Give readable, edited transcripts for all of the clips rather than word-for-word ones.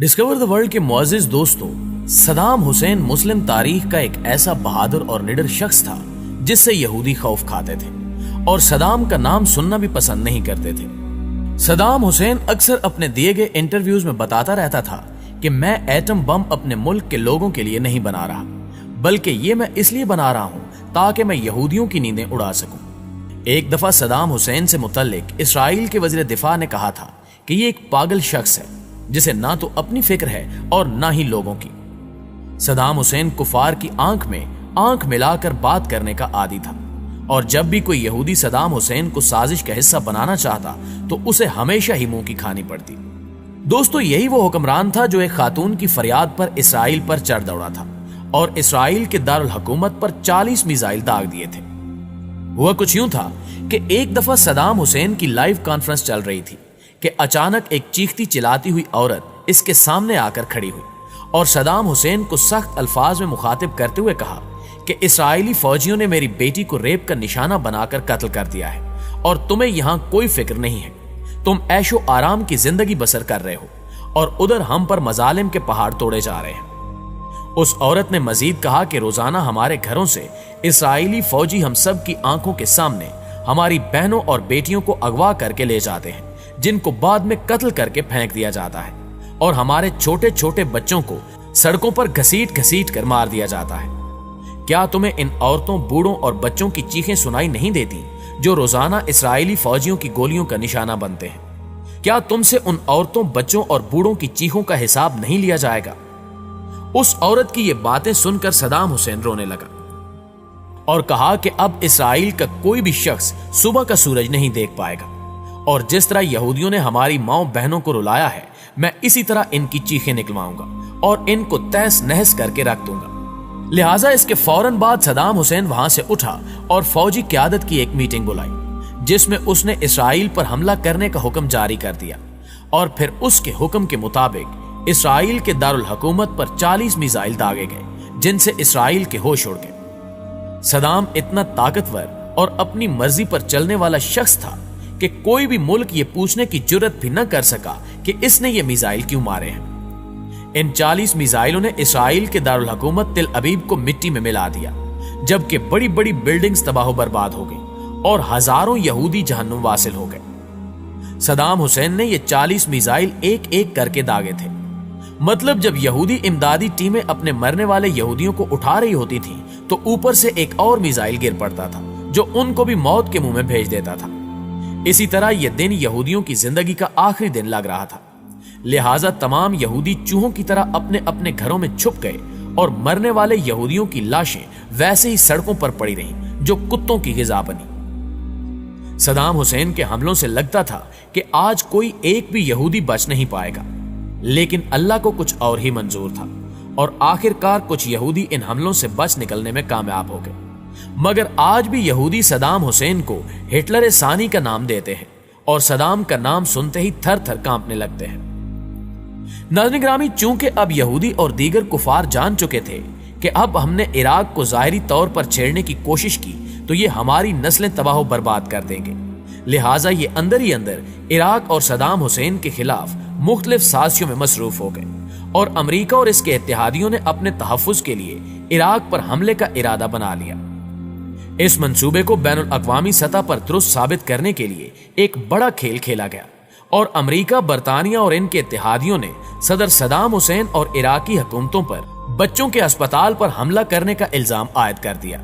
Discover the world के मुअज़्ज़िज़ दोस्तों, सदाम हुसैन मुस्लिम तारीख का एक ऐसा बहादुर और निडर शख्स था जिससे यहूदी खौफ खाते थे और सदाम का नाम सुनना भी पसंद नहीं करते थे। सदाम हुसैन अक्सर अपने दिए गए इंटरव्यूज में बताता रहता था कि मैं एटम बम अपने मुल्क के लोगों के लिए नहीं बना रहा, बल्कि ये मैं इसलिए बना रहा हूं ताकि मैं यहूदियों की नींदें उड़ा सकूं। एक दफा सदाम हुसैन से मुतल्लिक इसराइल के वज़ीर दिफा ने कहा था कि ये एक पागल शख्स है जिसे ना तो अपनी फिक्र है और ना ही लोगों की। सदाम हुसैन कुफार की आंख में आंख मिलाकर बात करने का आदी था और जब भी कोई यहूदी सदाम हुसैन को साजिश का हिस्सा बनाना चाहता तो उसे हमेशा ही मुंह की खानी पड़ती। दोस्तों, यही वो हुक्मरान था जो एक खातून की फरियाद पर इसराइल पर चढ़ दौड़ा था और इसराइल के दारुल हुकूमत पर 40 मिसाइल दाग दिए थे। हुआ कुछ यूं था कि एक दफा सदाम हुसैन की लाइव कॉन्फ्रेंस चल रही थी कि अचानक एक चीखती चिल्लाती हुई औरत इसके सामने आकर खड़ी हुई और सदाम हुसैन को सख्त अल्फाज में मुखातिब करते हुए कहा कि इसराइली फौजियों ने मेरी बेटी को रेप का निशाना बनाकर कत्ल कर दिया है और तुम्हें यहां कोई फिक्र नहीं है। तुम ऐशो आराम की जिंदगी बसर कर रहे हो और उधर हम पर मजालिम के पहाड़ तोड़े जा रहे हैं। उस औरत ने मजीद कहा कि रोजाना हमारे घरों से इसराइली फौजी हम सब की आंखों के सामने हमारी बहनों और बेटियों को अगवा करके ले जाते हैं, जिनको बाद में कत्ल करके फेंक दिया जाता है और हमारे छोटे छोटे बच्चों को सड़कों पर घसीट घसीट कर मार दिया जाता है। क्या तुम्हें इन औरतों, बूढ़ों और बच्चों की चीखें सुनाई नहीं देती जो रोजाना इसराइली फौजियों की गोलियों का निशाना बनते हैं? क्या तुमसे उन औरतों, बच्चों और बूढ़ों की चीखों का हिसाब नहीं लिया जाएगा? उस औरत की ये बातें सुनकर सदाम हुसैन रोने लगा और कहा कि अब इसराइल का कोई भी शख्स सुबह का सूरज नहीं देख पाएगा और जिस तरह यहूदियों ने हमारी माओ बहनों को रुलाया है, मैं इसी तरह इनकी चीखें निकलवाऊंगा और इनको तहस नहस करके रख दूंगा। लिहाजा इसके फौरन बाद सदाम हुसैन वहां से उठा और फौजी क़यादत की एक मीटिंग बुलाई जिसमें उसने इसराइल पर हमला करने का हुक्म जारी कर दिया और फिर उसके हुक्म के मुताबिक इसराइल के दारुल हुकूमत पर 40 मिसाइल दागे गए जिनसे इसराइल के होश उड़ गए। सदाम इतना ताकतवर और अपनी मर्जी पर चलने वाला शख्स था कि कोई भी मुल्क ये पूछने की जुर्रत भी न कर सका कि इसने ये मिसाइल क्यों मारे हैं। इन 40 मिसाइलों ने इसराइल के दारुल हुकूमत तिल अबीब को मिट्टी में मिला दिया, जबकि बड़ी बड़ी बिल्डिंग्स तबाह बर्बाद हो गई और हजारों यहूदी जहन्नुम वासिल हो गए। सदाम हुसैन ने ये 40 मिसाइल एक एक करके दागे थे। मतलब जब यहूदी इमदादी टीमें अपने मरने वाले यहूदियों को उठा रही होती थी तो ऊपर से एक और मिसाइल गिर पड़ता था जो उनको भी मौत के मुंह में भेज देता था। इसी तरह यह दिन यहूदियों की जिंदगी का आखिरी दिन लग रहा था। लिहाजा तमाम यहूदी चूहों की तरह अपने अपने घरों में छुप गए और मरने वाले यहूदियों की लाशें वैसे ही सड़कों पर पड़ी रहीं जो कुत्तों की गिज़ा बनी। सदाम हुसैन के हमलों से लगता था कि आज कोई एक भी यहूदी बच नहीं पाएगा, लेकिन अल्लाह को कुछ और ही मंजूर था और आखिरकार कुछ यहूदी इन हमलों से बच निकलने में कामयाब हो गए। मगर आज भी यहूदी सदाम हुसैन को हिटलर सानी का नाम देते हैं और सदाम का नाम सुनते ही थर थर कांपने लगते हैं। नाज़रीन ग्रामी, चूंकि अब यहूदी और दीगर कुफार जान चुके थे कि अब हमने इराक को ज़ाहिरी तौर पर छेड़ने की कोशिश की तो ये हमारी नस्लें तबाह बर्बाद कर देंगे, लिहाजा ये अंदर ही अंदर इराक और सदाम हुसैन के खिलाफ मुख्तलिफ साजिशों में मसरूफ हो गए और अमरीका और इसके इत्तेहादियों ने अपने तहफ़्फ़ुज़ के लिए इराक पर हमले का इरादा बना लिया। इस मंसूबे को बैनुल अक़वामी सतह पर दुरुस्त साबित करने के लिए एक बड़ा खेल खेला गया और अमरीका, बरतानिया और इनके इत्तेहादियों ने सदर सदाम हुसैन और इराकी हुकूमतों पर बच्चों के अस्पताल पर हमला करने का इल्जाम आयद कर दिया,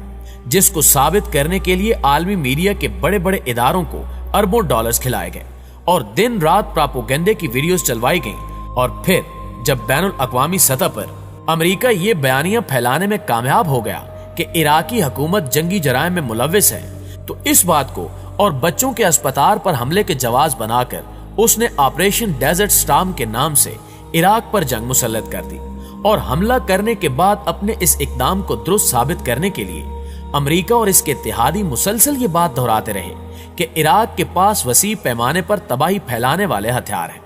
जिसको साबित करने के लिए आलमी मीडिया के बड़े बड़े इदारों को अरबों डॉलर्स खिलाए गए और दिन रात प्रोपेगेंडे की वीडियोस चलवाई गईं। और फिर जब बैनुल अक़वामी सतह पर अमरीका ये बयानियां फैलाने में कामयाब हो गया कि इराकी हुकूमत जंगी जराइम में मुलव्विस है, तो इस बात को और बच्चों के अस्पताल पर हमले के जवाज बनाकर उसने ऑपरेशन डेजर्ट स्टॉर्म के नाम से इराक पर जंग मुसल्लत कर दी और हमला करने के बाद अपने इस इकदाम को दुरुस्त साबित करने के लिए अमरीका और इसके इत्तेहादी मुसलसल ये बात दोहराते रहे कि इराक के पास वसी पैमाने पर तबाही फैलाने वाले हथियार हैं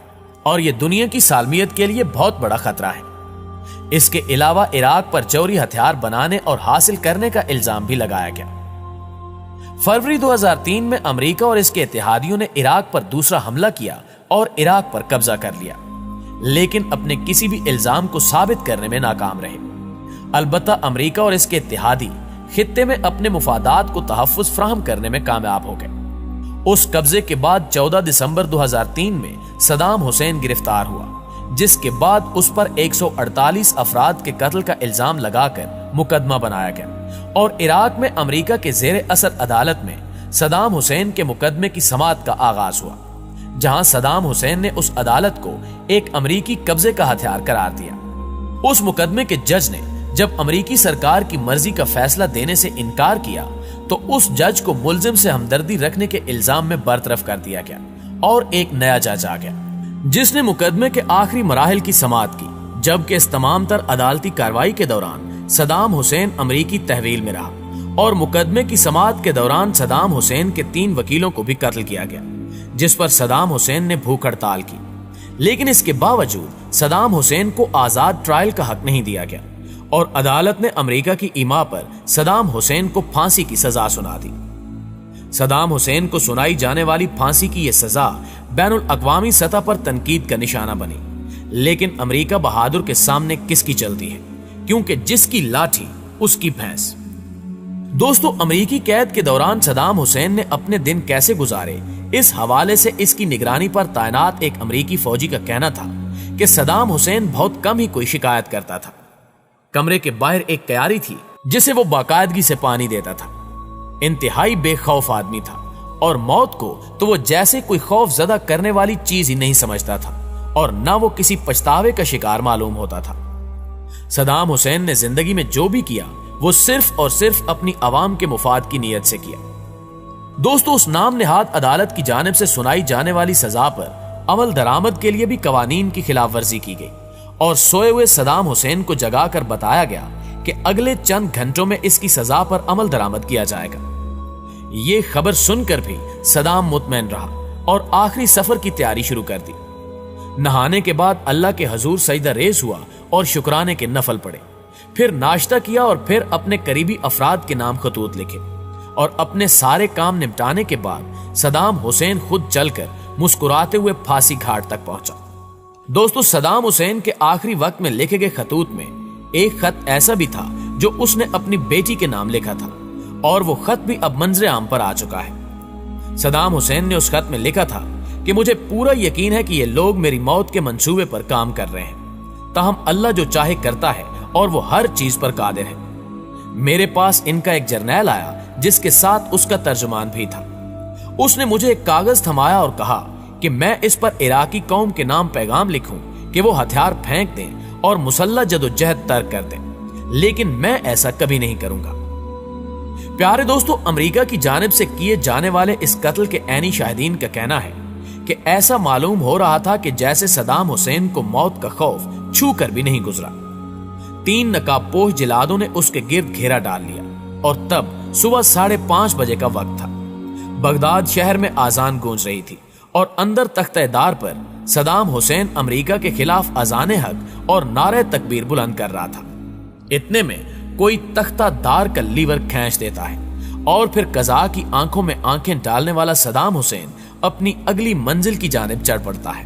और ये दुनिया की सालमियत के लिए बहुत बड़ा खतरा है। इसके अलावा इराक पर जौहरी हथियार बनाने और हासिल करने का इल्जाम भी लगाया गया। फरवरी 2003 में अमेरिका और इसके इत्तेहादियों ने इराक पर दूसरा हमला किया और इराक पर कब्जा कर लिया। लेकिन अपने किसी भी इल्जाम को साबित करने में नाकाम रहे। अलबत्ता अमेरिका और इसके इत्तेहादी खित्ते में अपने मुफादात को तहफ्फुज फराहम करने में कामयाब हो गए। उस कब्जे के बाद 14 दिसंबर 2003 में सदाम हुसैन गिरफ्तार हुआ, जिसके बाद उस पर 148 अफराद के कत्ल का इल्जाम लगाकर मुकदमा बनाया गया और इराक में अमेरिका के जेर असर अदालत में सदाम हुसैन के मुकदमे की समाअत का आगाज हुआ, जहां सदाम हुसैन ने उस अदालत को एक अमेरिकी कब्जे का हथियार करार दिया। उस मुकदमे के जज ने जब अमेरिकी सरकार की मर्जी का फैसला देने से इनकार किया तो उस जज को मुल्जिम से हमदर्दी रखने के इल्जाम में बरतरफ कर दिया गया और एक नया जज आ गया, जिसने मुकदमे के आखिरी मराहिल की समाअत की। जबकि इस तमाम तर अदालती कार्रवाई के दौरान सदाम हुसैन अमेरिकी तहवील में रहा और मुकदमे की समाअत के दौरान सदाम हुसैन के 3 वकीलों को भी कत्ल किया गया, जिस पर सदाम हुसैन ने भूख हड़ताल की। लेकिन इसके बावजूद सदाम हुसैन को आजाद ट्रायल का हक नहीं दिया गया और अदालत ने अमेरिका की ईमा पर सदाम हुसैन को फांसी की सजा सुना दी। सदाम हुसैन को सुनाई जाने वाली फांसी की यह सजा बैनुल अक़वामी सतह पर तनकीद का निशाना बनी, लेकिन अमेरिका बहादुर के सामने किसकी चलती है, क्योंकि जिसकी लाठी उसकी भैंस। दोस्तों, अमेरिकी कैद के दौरान सदाम हुसैन ने अपने दिन कैसे गुजारे, इस हवाले से इसकी निगरानी पर तैनात एक अमेरिकी फौजी का कहना था कि सदाम हुसैन बहुत कम ही कोई शिकायत करता था। कमरे के बाहर एक क्यारी थी जिसे वो बाकायदगी से पानी देता था। इंतहाई बेखौफ आदमी था और मौत को तो वो जैसे कोई खौफ ज़दा करने वाली चीज ही नहीं समझता था और न वो किसी पछतावे का शिकार मालूम होता था। सदाम हुसैन ने जिंदगी में जो भी किया वो सिर्फ और सिर्फ अपनी आवाम के मुफाद की नीयत से किया। दोस्तों, उस नाम निहाद अदालत की जानिब से सुनाई जाने वाली सजा पर अमल दरामद के लिए भी कवानीन की खिलाफ वर्जी की गई और सोए हुए सदाम हुसैन को जगाकर बताया गया कि अगले चंद घंटों में इसकी सजा पर अमल दरामद किया जाएगा। ये खबर सुनकर भी सदाम मुतमैन रहा और आखिरी सफर की तैयारी शुरू कर दी। नहाने के बाद अल्लाह के हजूर सजदा रेज हुआ और शुक्राने के नफल पड़े, फिर नाश्ता किया और फिर अपने करीबी अफराद के नाम खतूत लिखे और अपने सारे काम निपटाने के बाद सदाम हुसैन खुद चलकर मुस्कुराते हुए फांसी घाट तक पहुंचा। दोस्तों, सदाम हुसैन के आखिरी वक्त में लिखे गए खतूत में एक खत ऐसा भी था जो उसने अपनी बेटी के नाम लिखा था और वो खत भी अब मंजरे आम पर आ चुका है। सदाम हुसैन ने उस खत में लिखा था कि मुझे पूरा यकीन है कि ये लोग मेरी मौत के मंसूबे पर काम कर रहे हैं, ताहम अल्लाह जो चाहे करता है और वो हर चीज पर कादिर है। मेरे पास इनका एक जर्नैल आया जिसके साथ उसका तर्जुमान भी था। उसने मुझे एक कागज थमाया और कहा कि मैं इस पर इराकी कौम के नाम पैगाम लिखूं कि वो हथियार फेंक दें और मुसल्लह जदोजहद तर्क कर दें, लेकिन मैं ऐसा कभी नहीं करूंगा। प्यारे दोस्तों, अमेरिका की जानिब से किए जाने वाले इस कत्ल के ऐनी शाहिदीन का कहना है कि ऐसा मालूम हो रहा था कि जैसे सदाम हुसैन को मौत का खौफ छू कर भी नहीं गुजरा। 3 नकाबपोश जिलादों ने उसके गिर्द घेरा डाल लिया और तब सुबह 5:30 बजे का वक्त था। बगदाद शहर में आजान गूंज रही थी और अंदर तख्तेदार पर सदाम हुसैन अमेरिका के खिलाफ अजाने हक और नारे तकबीर बुलंद कर रहा था। इतने में कोई तख्तादार का लीवर खींच देता है और फिर कज़ा की आंखों में आंखें डालने वाला सदाम हुसैन अपनी अगली मंजिल की जानिब चढ़ पड़ता है।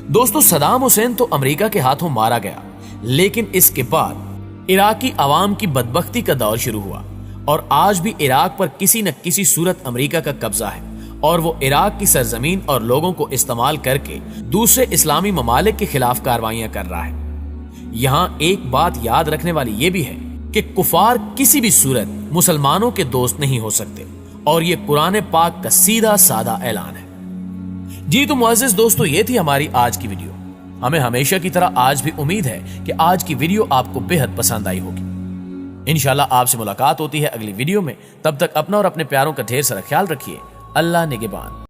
दोस्तों, सदाम हुसैन तो अमेरिका के हाथों मारा गया, लेकिन इसके बाद इराकी अवाम की बदबख्ती का दौर शुरू हुआ और आज भी इराक पर किसी न किसी सूरत अमेरिका का कब्जा है और वो इराक की सरजमीन और लोगों को इस्तेमाल करके दूसरे इस्लामी ममालिक के खिलाफ कार्रवाइयां कर रहा है। यहां एक बात याद रखने वाली यह भी है कि कुफार किसी भी सूरत मुसलमानों के दोस्त नहीं हो सकते और ये कुरान पाक का सीधा साधा ऐलान है। जी तो मुअज़्ज़िज़ दोस्तों, ये थी हमारी आज की वीडियो। हमें हमेशा की तरह आज भी उम्मीद है कि आज की वीडियो आपको बेहद पसंद आई होगी। इंशाल्लाह आपसे मुलाकात होती है अगली वीडियो में। तब तक अपना और अपने प्यारों का ढेर सारा ख्याल रखिए। अल्लाह निगहबान।